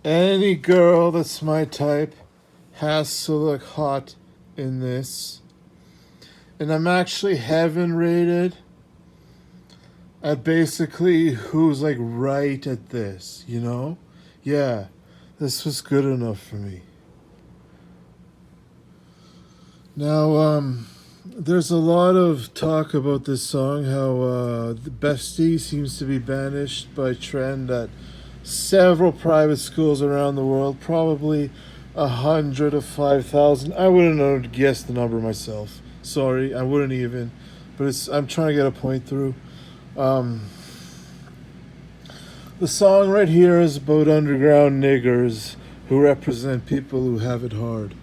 Any girl that's my type has to look hot in this. And I'm actually heaven rated at basically who's like right at this, you know? Yeah, this was good enough for me. Now, there's a lot of talk about this song, how the bestie seems to be banished by trend at several private schools around the world, probably 100 of 5,000. I wouldn't have guessed the number myself. Sorry, I wouldn't even. But I'm trying to get a point through. The song right here is about underground niggers who represent people who have it hard.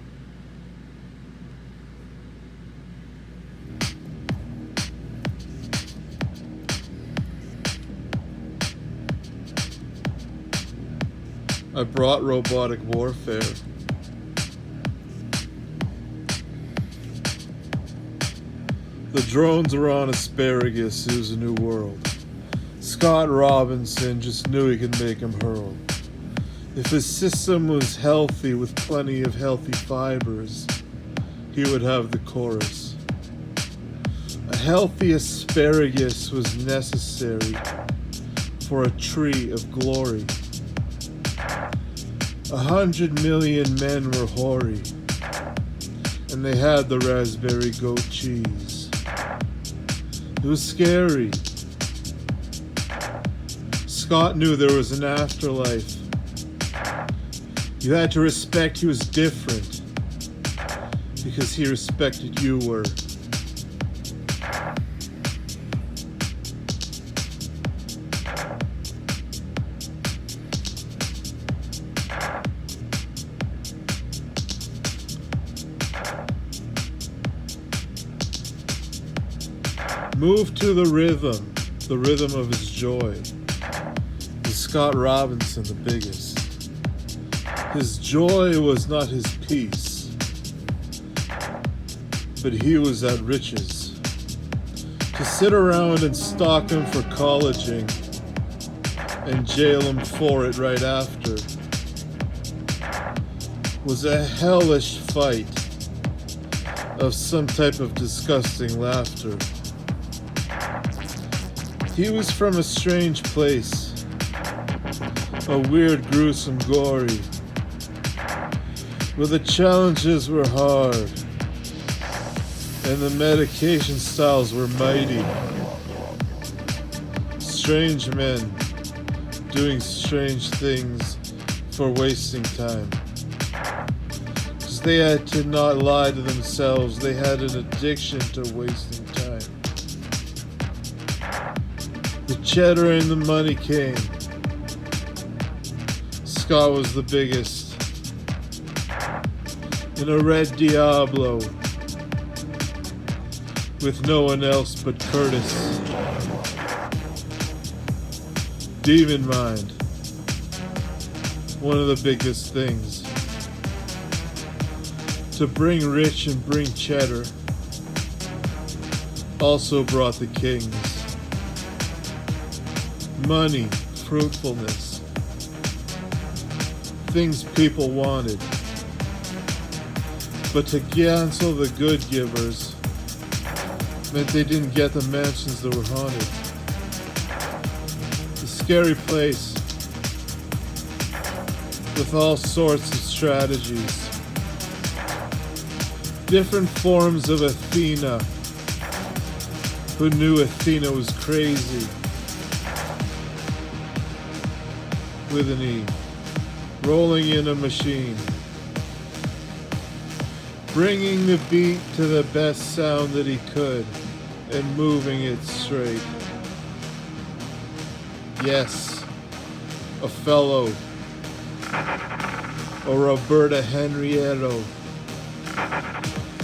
I brought robotic warfare. The drones are on asparagus, it was a new world. Scott Robinson just knew he could make him hurl. If his system was healthy with plenty of healthy fibers, he would have the chorus. A healthy asparagus was necessary for a tree of glory. 100 million men were hoary, and they had the raspberry goat cheese. It was scary. Scott knew there was an afterlife. You had to respect he was different, because he respected you were. Move to the rhythm of his joy. Is Scott Robinson the biggest? His joy was not his peace, but he was at riches. To sit around and stalk him for colleging and jail him for it right after was a hellish fight of some type of disgusting laughter. He was from a strange place, a weird, gruesome, gory, where the challenges were hard and the medication styles were mighty. Strange men doing strange things for wasting time. Because they had to not lie to themselves, they had an addiction to wasting time. The cheddar and the money came. Scott was the biggest. In a red Diablo. With no one else but Curtis. Demon Mind. One of the biggest things. To bring rich and bring cheddar. Also brought the kings. Money, fruitfulness, things people wanted. But to cancel the good givers meant they didn't get the mansions that were haunted. A scary place with all sorts of strategies. Different forms of Athena who knew Athena was crazy. With an E, rolling in a machine, bringing the beat to the best sound that he could, and moving it straight. Yes, Othello, or Roberta Henrietto,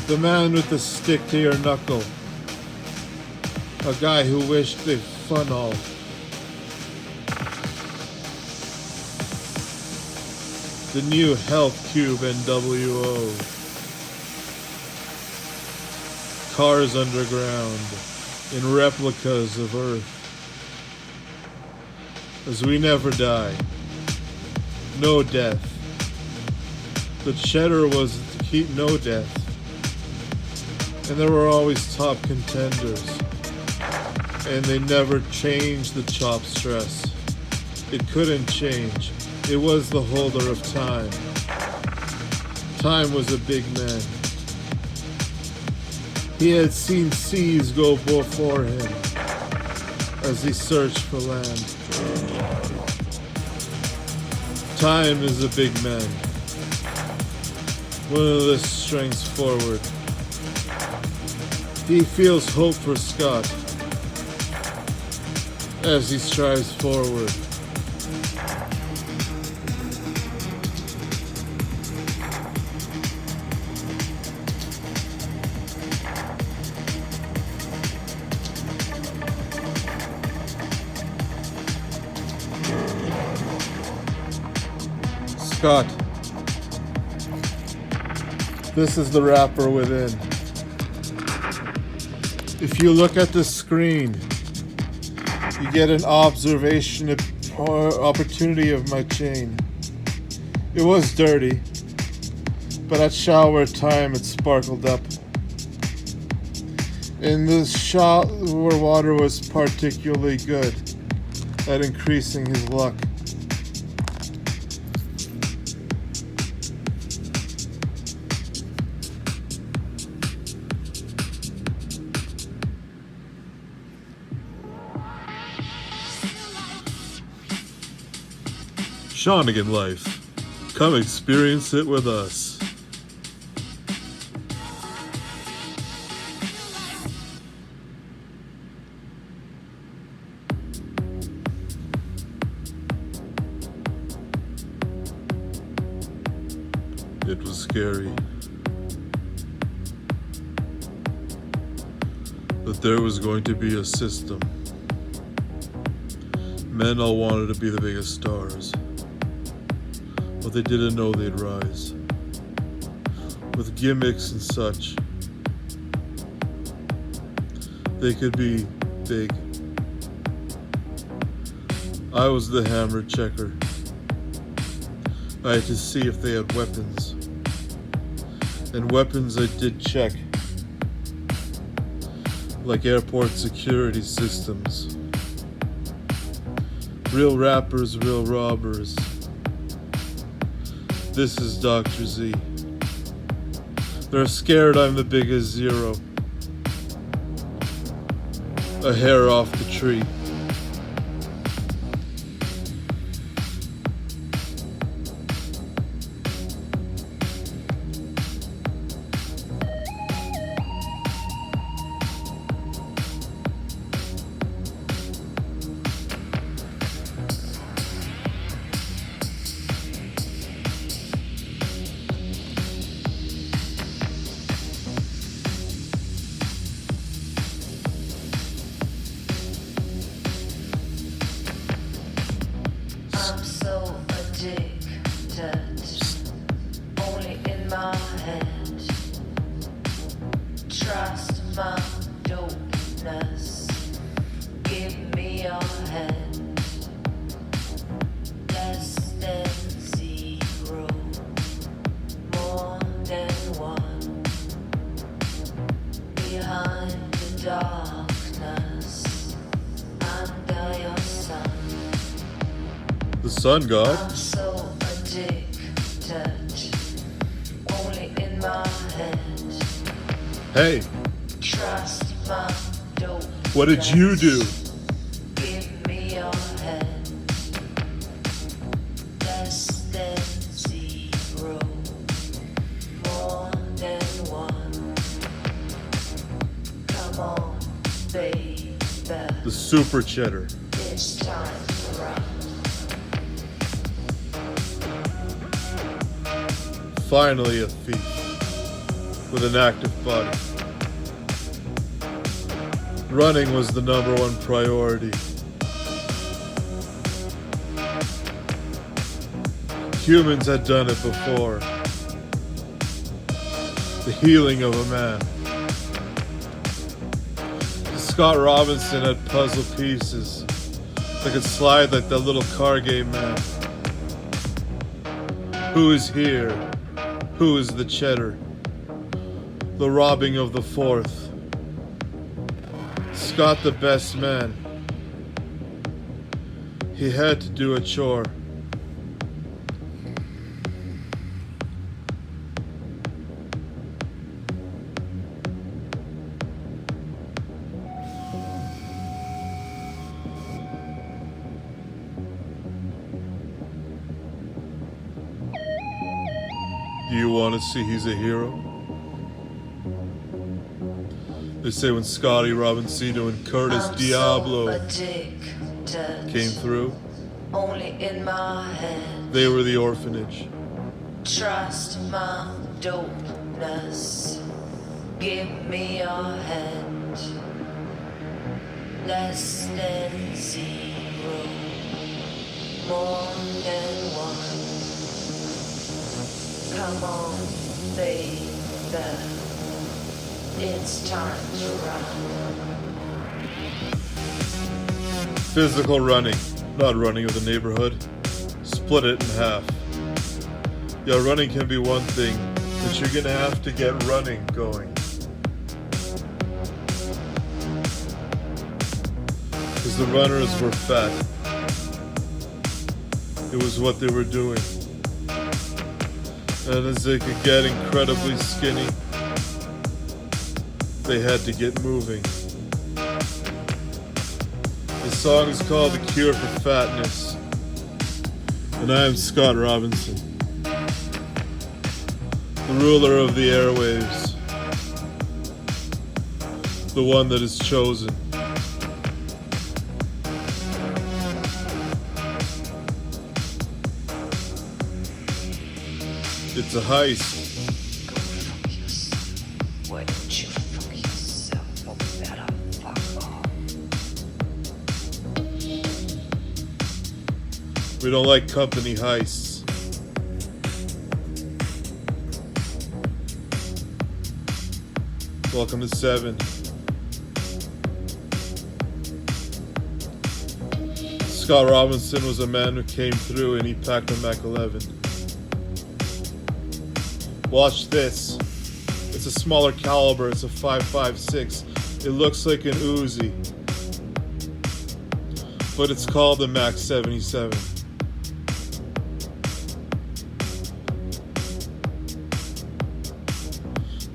the man with the stick to your knuckle, a guy who wished they'd fun all. The new Health Cube NWO. Cars underground in replicas of Earth. As we never die. no death. The cheddar was to keep no death. And there were always top contenders. And they never changed the chop stress. It couldn't change. It was the holder of time. Time was a big man. He had seen seas go before him as he searched for land. Time is a big man. One of the strengths forward. He feels hope for Scott as he strives forward. Scott, this is the rapper within. If you look at the screen, you get an observation opportunity of my chain. It was dirty, but at shower time it sparkled up. In the shower water was particularly good at increasing his luck. Shawnigan life. Come experience it with us. It was scary. But there was going to be a system. Men all wanted to be the biggest stars. But they didn't know they'd rise. With gimmicks and such, they could be big. I was the hammer checker. I had to see if they had weapons. And weapons I did check. Like airport security systems. Real rappers, real robbers. This is Dr. Z. They're scared I'm the biggest zero. A hair off the tree. I'm so addicted, only in my head. Trust my dopeness, give me your hand. Less than zero, more than one. Behind the darkness, under your sun. The sun god. I'm so addicted, only in my head. Hey, Trust my dope. what did you do? Give me your hand. Less than zero, more than one. Come on, baby. The super cheddar. It's time to run. Finally a thief with an active body. Running was the #1 priority. Humans had done it before. The healing of a man. Scott Robinson had puzzle pieces that could slide like that little car game man. Who is here? Who is the cheddar? The robbing of the fourth. Scott the best man. He had to do a chore. Do you want to see he's a hero? They say when Scotty, Robinsino, and Curtis I'm Diablo so addicted, came through, only in my head. they were the orphanage. Trust my dopeness. Give me your hand. Less than zero, more than one. Come on, baby. It's time to run. Physical running, not running of the neighborhood. Split it in half. Yeah, running can be one thing, but you're gonna have to get running going. Because the runners were fat. It was what they were doing. And as they could get incredibly skinny, they had to get moving. The song is called The Cure for Fatness. And I am Scott Robinson, the ruler of the airwaves, the one that is chosen. It's a heist. Why don't you fuck yourself up better? Fuck off. We don't like company heists. Welcome to 7. Scott Robinson was a man who came through and he packed a Mac 11. Watch this. It's a smaller caliber. It's a 5.56. It looks like an Uzi, but it's called the Mac 77.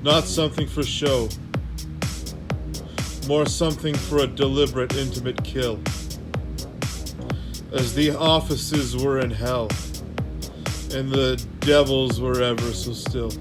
Not something for show, more something for a deliberate, intimate kill. As the offices were in hell, and the devils were ever so still.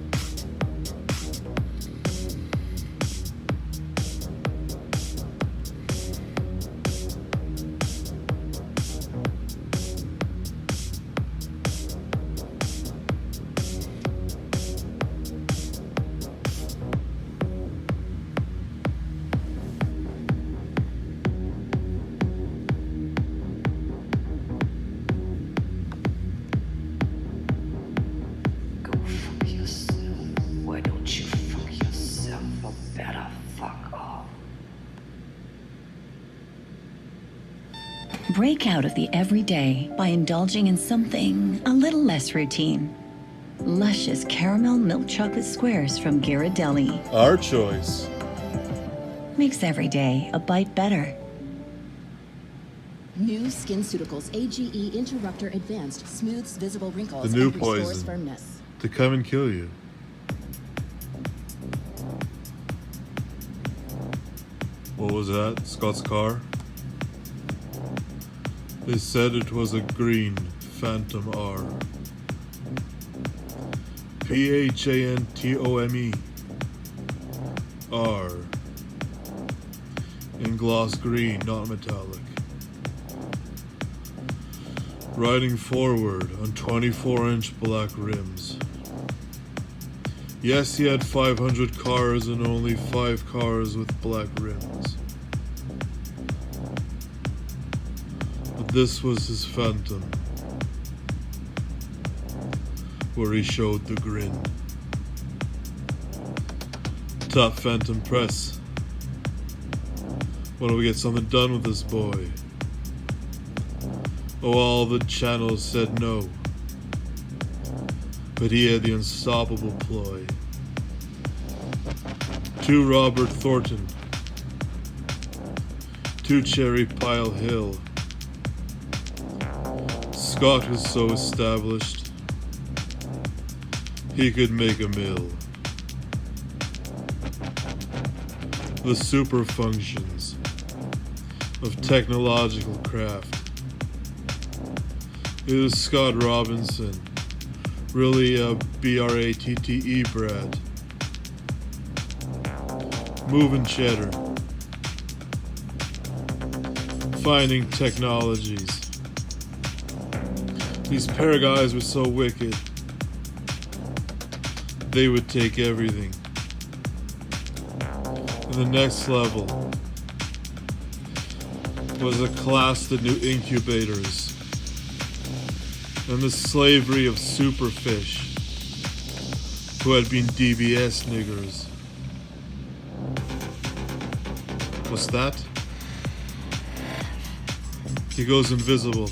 Break out of the everyday by indulging in something a little less routine. Luscious caramel milk chocolate squares from Ghirardelli Our choice. makes every day a bite better. New SkinCeuticals AGE Interrupter Advanced smooths visible wrinkles The new and restores poison. firmness. To come and kill you. What was that? Scott's car? They said it was a green Phantom R. P-H-A-N-T-O-M-E R. In gloss green, not metallic. Riding forward on 24-inch black rims. Yes, he had 500 cars and only 5 cars with black rims. But this was his Phantom, where he showed the grin. Top Phantom Press. Why don't we get something done with this boy? Oh, all the channels said no. but he had the unstoppable ploy. To Robert Thornton, to Cherry Pile Hill, Scott was so established, he could make a mill. The super functions of technological craft. It was Scott Robinson, really a B-R-A-T-T-E brat. Moving cheddar. Finding technologies. These pair of guys were so wicked, they would take everything. And the next level was a class that knew incubators and the slavery of superfish who had been DBS niggers. What's that? He goes invisible.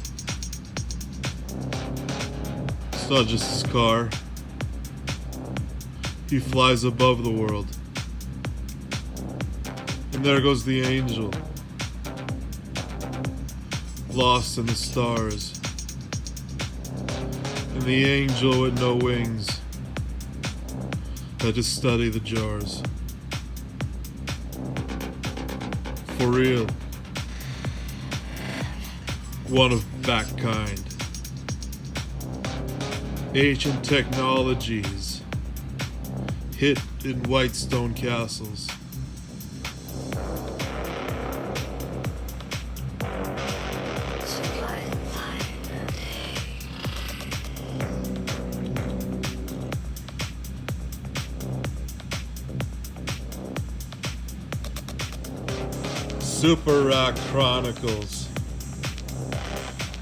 It's not just his car. He flies above the world. And there goes the angel, lost in the stars. And the angel with no wings had to study the jars. For real. One of that kind. Ancient technologies hid in white stone castles. Super Rat Chronicles.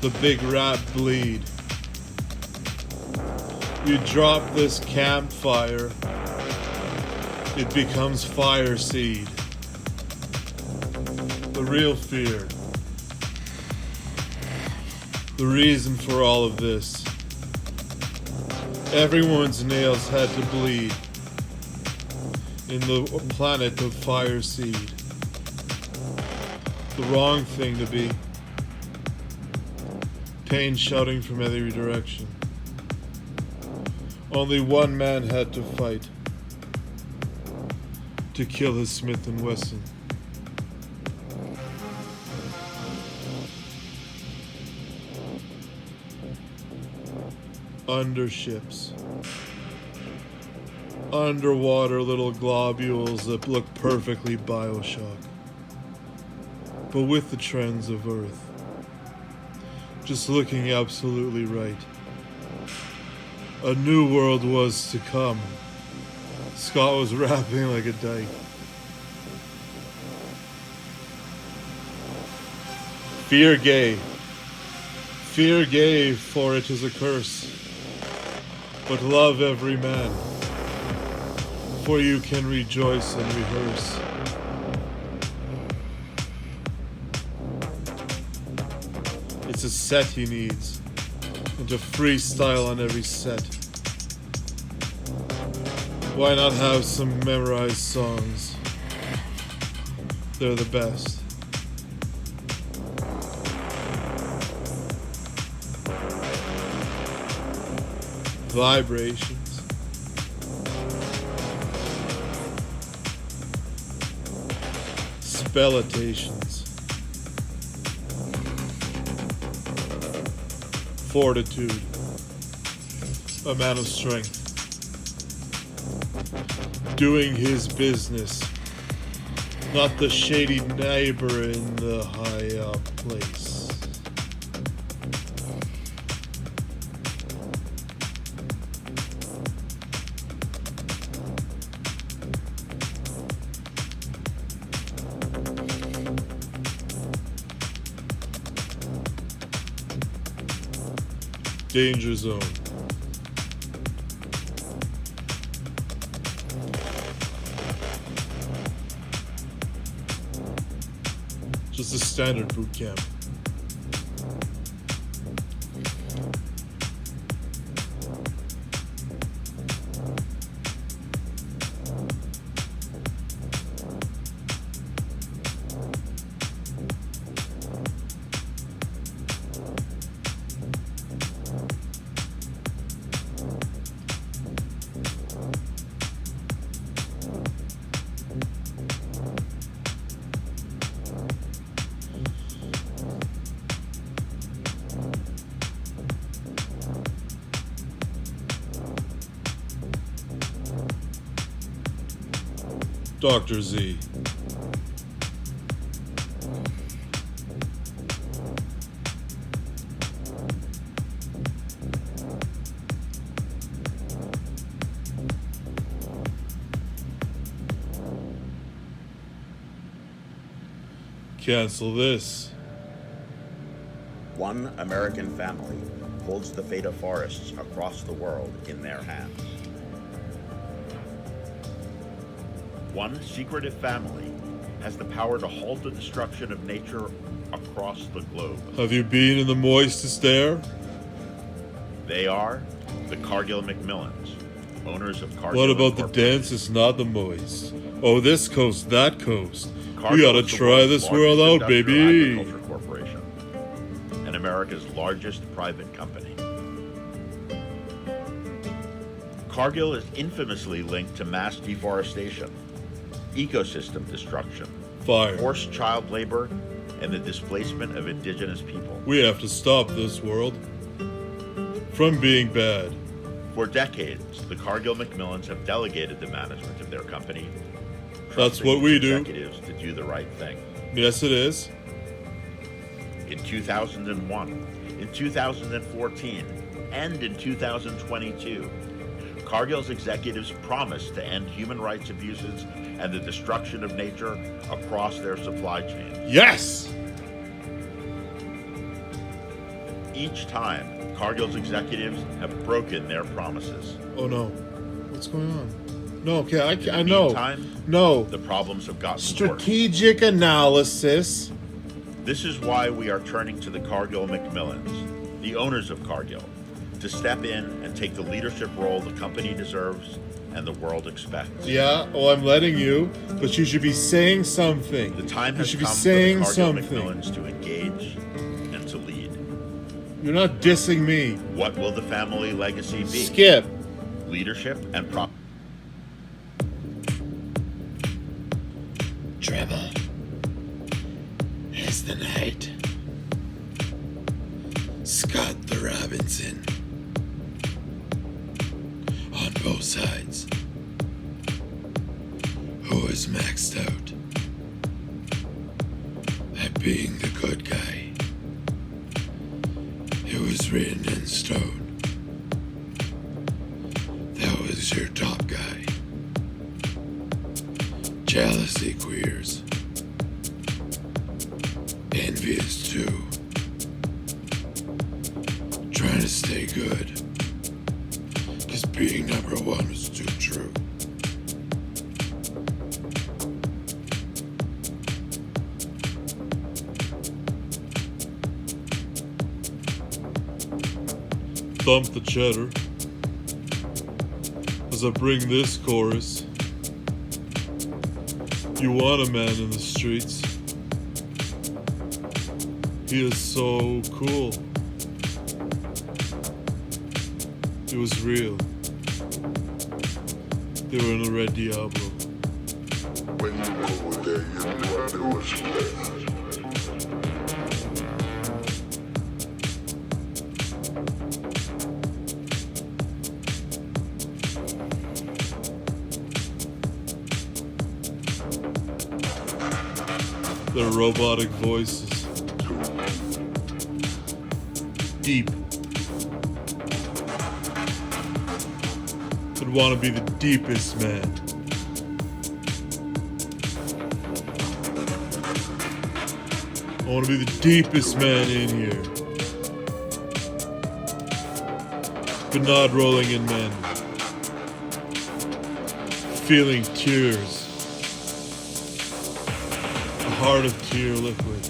The Big Rat Bleed. You drop this campfire, it becomes fire seed. The real fear. The reason for all of this. Everyone's nails had to bleed in the planet of fire seed. The wrong thing to be. Pain shouting from every direction. Only one man had to fight to kill his Smith & Wesson. Underships. Underwater little globules that look perfectly Bioshock. But with the trends of Earth. Just looking absolutely right. A new world was to come. Scott was rapping like a dyke. Fear gay. Fear gay, for it is a curse. But love every man, for you can rejoice and rehearse. It's a set he needs, and to freestyle on every set. Why not have some memorized songs? They're the best. Vibrations. Spellitations. Fortitude. A man of strength. Doing his business. Not the shady neighbor in the high up place. Danger zone. Just a standard boot camp. Dr. Z. Cancel this. One American family holds the fate of forests across the world in their hands. One secretive family has the power to halt the destruction of nature across the globe. Have you been in the moistest air? They are the Cargill Macmillans, owners of Cargill. What about the Incorporated. densest, not the moist? Oh, this coast, that coast. Cargill We gotta is the try world's this world largest out, industrial baby. agriculture corporation, and America's largest private company. Cargill is infamously linked to mass deforestation, ecosystem destruction, Fire. forced child labor, and the displacement of indigenous people. We have to stop this world from being bad. For decades, the Cargill Macmillans have delegated the management of their company. That's trusting what we its do. executives to do the right thing. Yes, it is. In 2001, in 2014, and in 2022, Cargill's executives promised to end human rights abuses and the destruction of nature across their supply chain. Yes! Each time, Cargill's executives have broken their promises. Oh no. What's going on? No, okay, In I the know. meantime, No. the problems have gotten worse. Strategic analysis. This is why we are turning to the Cargill Macmillans, the owners of Cargill, to step in and take the leadership role the company deserves and the world expects. Yeah, oh, I'm letting you, but you should be saying something. The time You has should come be for the saying Cargill something. Macmillans to engage and to lead. You're not dissing me. What will the family legacy be? Skip. Leadership and Trouble is the night. Scott the Robinson. On both sides. Who is maxed out at being the good guy. It was written in stone. That was your top guy. Jealousy queers. Envious too. Trying to stay good. Cause being number one was too true. Thump the cheddar as I bring this chorus. You want a man in the streets. He is so cool. It was real. They were in a red Diablo. When you go there, you do respect. Their robotic voices. Deep. I'd want to be the deepest man. I want to be the deepest man in here. But not rolling in men. Feeling tears. A heart of tear liquid.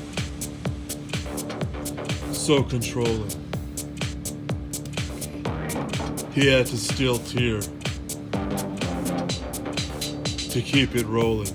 So controlling. He had to steal tear to keep it rolling.